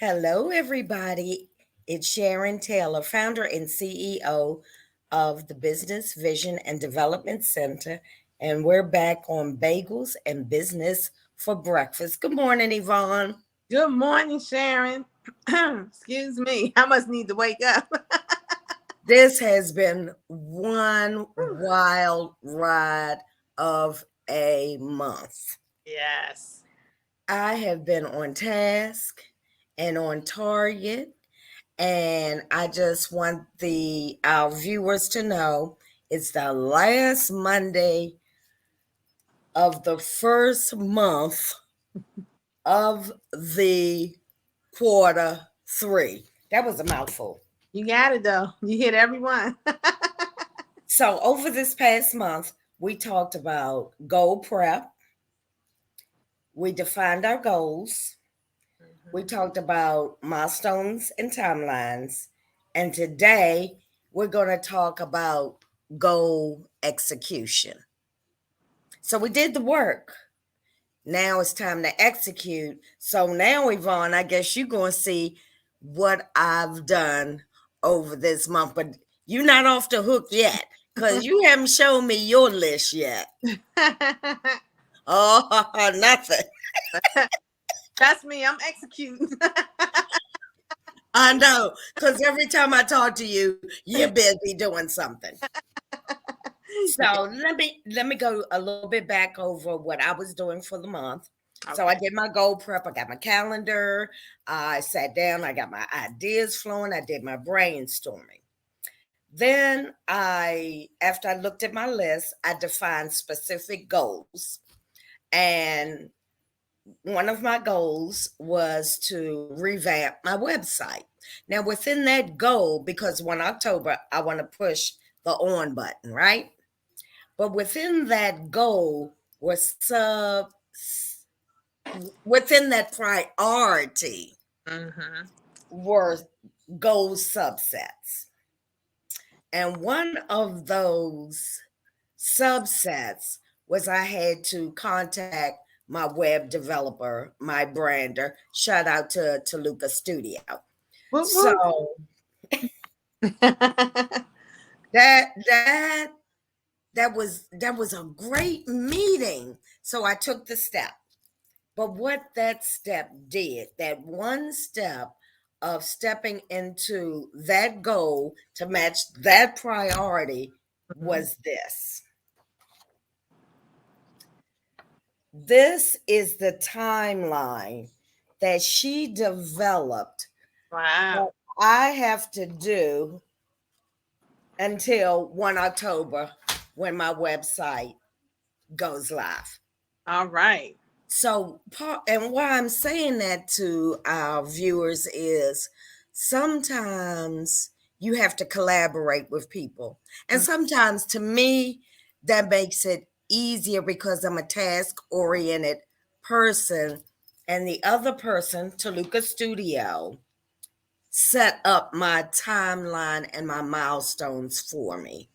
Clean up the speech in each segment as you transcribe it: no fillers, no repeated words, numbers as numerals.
Hello, everybody. It's Sharon Taylor, founder and CEO of the Business Vision and Development Center, and we're back on Bagels and Business for Breakfast. Good morning, Yvonne. Good morning, Sharon. Excuse me. I must need to wake up. This has been one wild ride of a month. Yes. I have been on task and on target. And I just want the our viewers to know it's the last Monday of the first month of the quarter three. That was a mouthful. You got it though. You hit everyone. So over this past month, we talked about goal prep. We defined our goals. We talked about milestones and timelines. And today we're going to talk about goal execution. So we did the work. Now it's time to execute. So now, Yvonne, I guess you're going to see what I've done over this month. But you're not off the hook yet because you haven't shown me your list yet. Oh, nothing. Trust me, I'm executing. I know, because every time I talk to you, you're busy doing something. So let me go a little bit back over what I was doing for the month. So I Okay. did my goal prep. I got my calendar. I sat down. I got my ideas flowing. I did my brainstorming. Then after I looked at my list, I defined specific goals. And one of my goals was to revamp my website. Now, within that goal, because 1 October, I want to push the on button, right? But within that goal was within that priority Mm-hmm. were goal subsets. And one of those subsets was I had to contact my web developer, my brander. Shout out to Luca Studio. Whoop, whoop. So that that was a great meeting. So I took the step. But what that step did, that one step of stepping into that goal to match that priority Mhm. was this. This is the timeline that she developed Wow. that I have to do until 1 October when my website goes live. All right. So, and why I'm saying that to our viewers is sometimes you have to collaborate with people. And Mm. sometimes to me, that makes it easier because I'm a task oriented person. And the other person, Toluca Studio, set up my timeline and my milestones for me.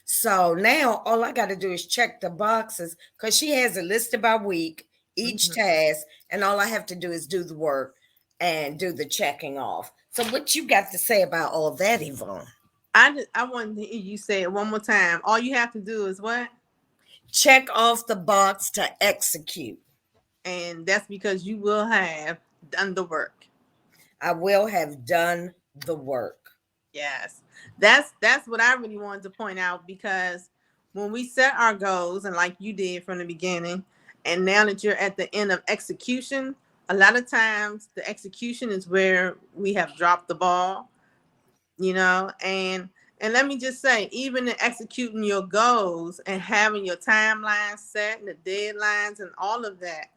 So now all I got to do is check the boxes because she has it listed by week, each Mhm. task, and all I have to do is do the work and do the checking off. So, what you got to say about all that, Yvonne? I want to hear you say it one more time. All you have to do is what? Check off the box to execute. And that's because you will have done the work. I will have done the work. Yes. That's what I really wanted to point out because when we set our goals and like you did from the beginning and now that you're at the end of execution, a lot of times the execution is where we have dropped the ball, and let me just say even in executing your goals and having your timeline set and the deadlines and all of that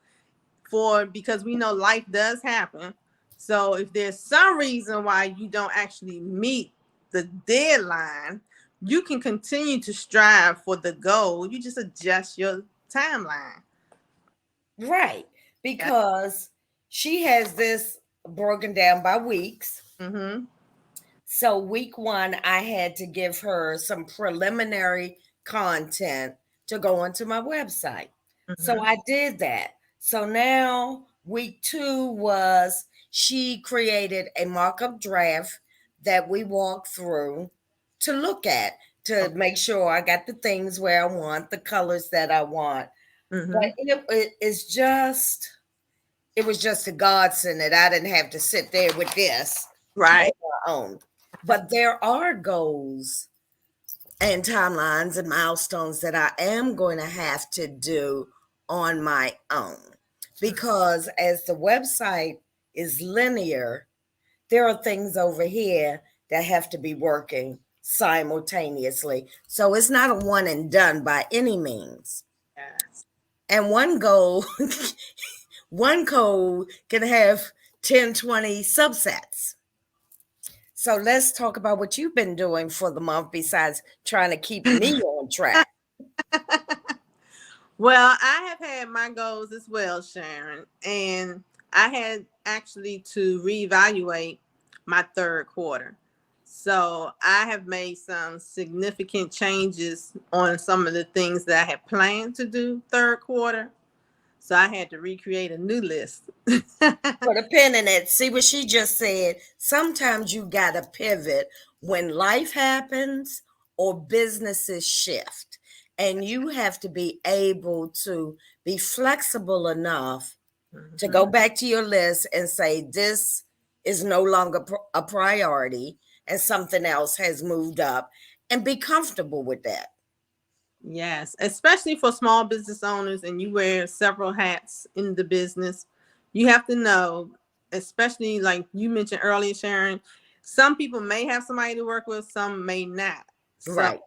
for because we know life does happen. So if there's some reason why you don't actually meet the deadline, you can continue to strive for the goal. You just adjust your timeline. Right. Yeah. Because she has this broken down by weeks. Mm-hmm. So, week one, I had to give her some preliminary content to go onto my website. So, Mm-hmm. I did that. So, now Week 2 was she created a markup draft that we walked through to look at to make sure I got the things where I want, the colors that I want. But Mm-hmm. it was just a godsend that I didn't have to sit there with this on Right. my own. But there are goals and timelines and milestones that I am going to have to do on my own. Because as the website is linear, there are things over here that have to be working simultaneously. So it's not a one and done by any means. Yes. And one goal, one code can have 10, 20 subsets. So let's talk about what you've been doing for the month besides trying to keep me on track. Well, I have had my goals as well, Sharon, and I had actually to reevaluate my third quarter. So I have made some significant changes on some of the things that I had planned to do third quarter. So I had to recreate a new list. Put a pin in it. See what she just said. Sometimes you got to pivot when life happens or businesses shift. And you have to be able to be flexible enough to go back to your list and say, this is no longer a priority and something else has moved up, and be comfortable with that. Yes, especially for small business owners and you wear several hats in the business. You have to know, especially like you mentioned earlier, Sharon, some people may have somebody to work with, some may not. So, Right.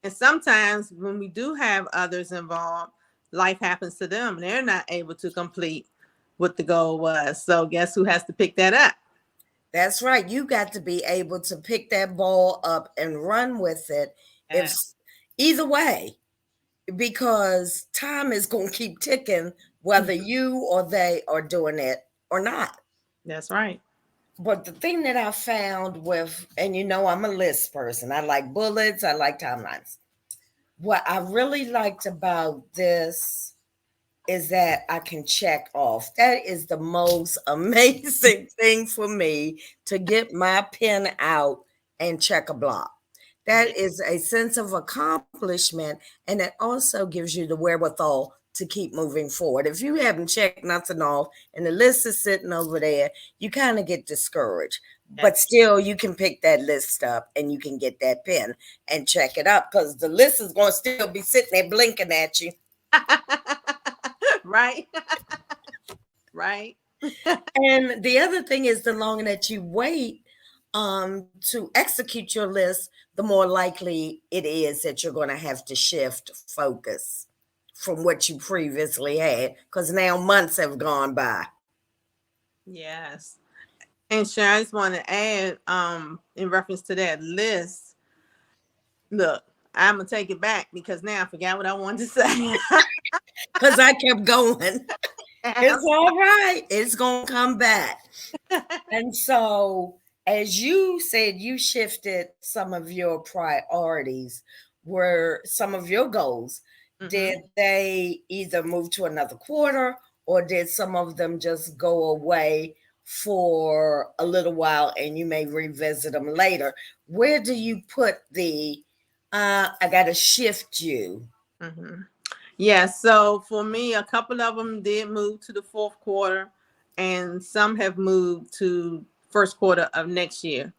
and sometimes when we do have others involved, life happens to them. They're not able to complete what the goal was. So, guess who has to pick that up? That's right. You got to be able to pick that ball up and run with it. If Yeah, either way, because time is going to keep ticking, whether you or they are doing it or not. that's right. But the thing that I found with, and you know, I'm a list person, I like bullets, I like timelines. What I really liked about this is that I can check off. That is the most amazing thing for me, to get my pen out and check a block. Yeah. That is a sense of accomplishment, and it also gives you the wherewithal to keep moving forward. If you haven't checked nothing off and the list is sitting over there, you kind of get discouraged. But still, you can pick that list up and you can get that pen and check it up, because the list is going to still be sitting there blinking at you. Right. Right. And the other thing is, the longer that you wait to execute your list, the more likely it is that you're going to have to shift focus from what you previously had, because now months have gone by. Yes. And Sharon, I just want to add, in reference to that list, look, I'm gonna take it back because now I forgot what I wanted to say. Because I kept going. It's all right. It's going to come back. And so, as you said, you shifted some of your priorities. Were some of your goals, Mhm. did they either move to another quarter, or did some of them just go away for a little while and you may revisit them later? Where do you put the, I got to shift you? Mhm. Yeah, so for me, a couple of them did move to the fourth quarter, and some have moved to first quarter of next year.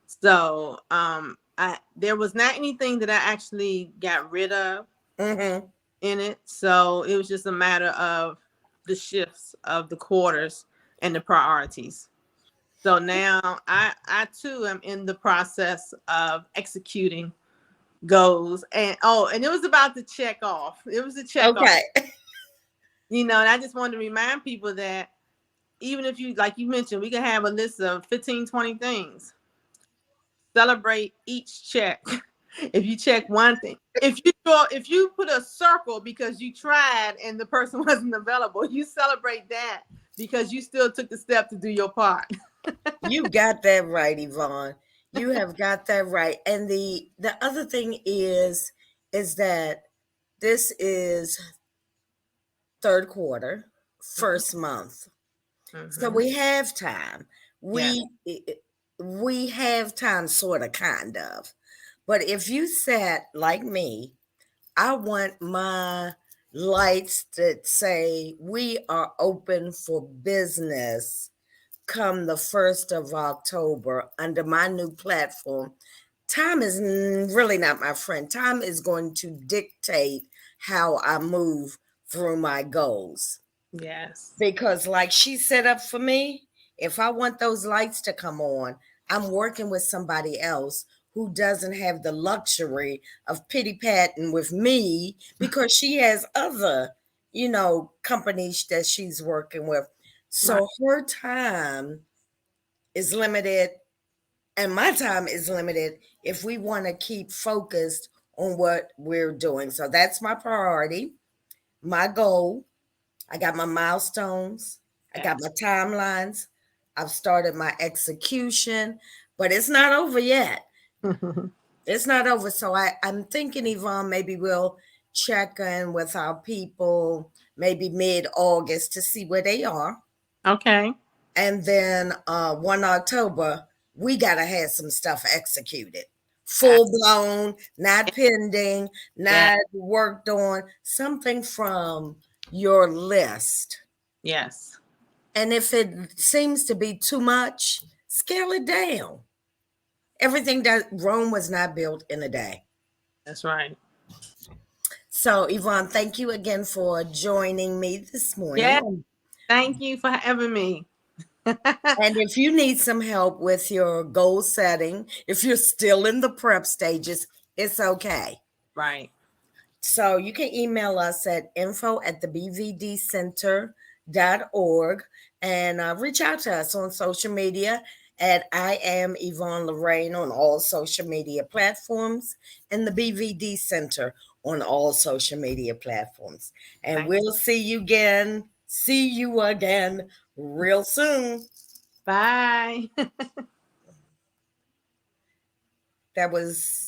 So I there was not anything that I actually got rid of Mm-hmm. in it. So it was just a matter of the shifts of the quarters and the priorities. So now I too am in the process of executing goals, and and it was about the check off. It was a check off. Okay. And I just wanted to remind people that even if you, like you mentioned, we can have a list of 15, 20 things. Celebrate each check. If you check one thing, if you put a circle because you tried and the person wasn't available, you celebrate that because you still took the step to do your part. You got that right, Yvonne. You have got that right. And the other thing is that this is third quarter, first month. So Mhm. we have time. Yeah. We have time, sort of, kind of. But if you said like me, I want my lights that say we are open for business come the 1st of October under my new platform. Time is really not my friend. Time is going to dictate how I move through my goals. Yes. Because, like she set up for me, if I want those lights to come on, I'm working with somebody else who doesn't have the luxury of pity patting with me because she has other, companies that she's working with. Right. So her time is limited and my time is limited if we want to keep focused on what we're doing. So that's my priority, my goal. I got my milestones, I got Yes. my timelines, I've started my execution, but it's not over yet. It's not over. So I'm thinking, Yvonne, maybe we'll check in with our people maybe mid-August to see where they are. Okay. And then 1 October, we gotta have some stuff executed. Full blown, not pending, Yeah. not worked on, something from your list. Yes. And if it seems to be too much, scale it down. Everything that Rome was not built in a day. That's right. So, Yvonne, thank you again for joining me this Yeah. morning. Thank you for having me. And if you need some help with your goal setting, if you're still in the prep stages, it's okay. Right. So you can email us at info@thebvdcenter.org and reach out to us on social media at I am Yvonne Lorraine on all social media platforms and the BVD Center on all social media platforms. And Thank we'll see you again real soon. Bye. That was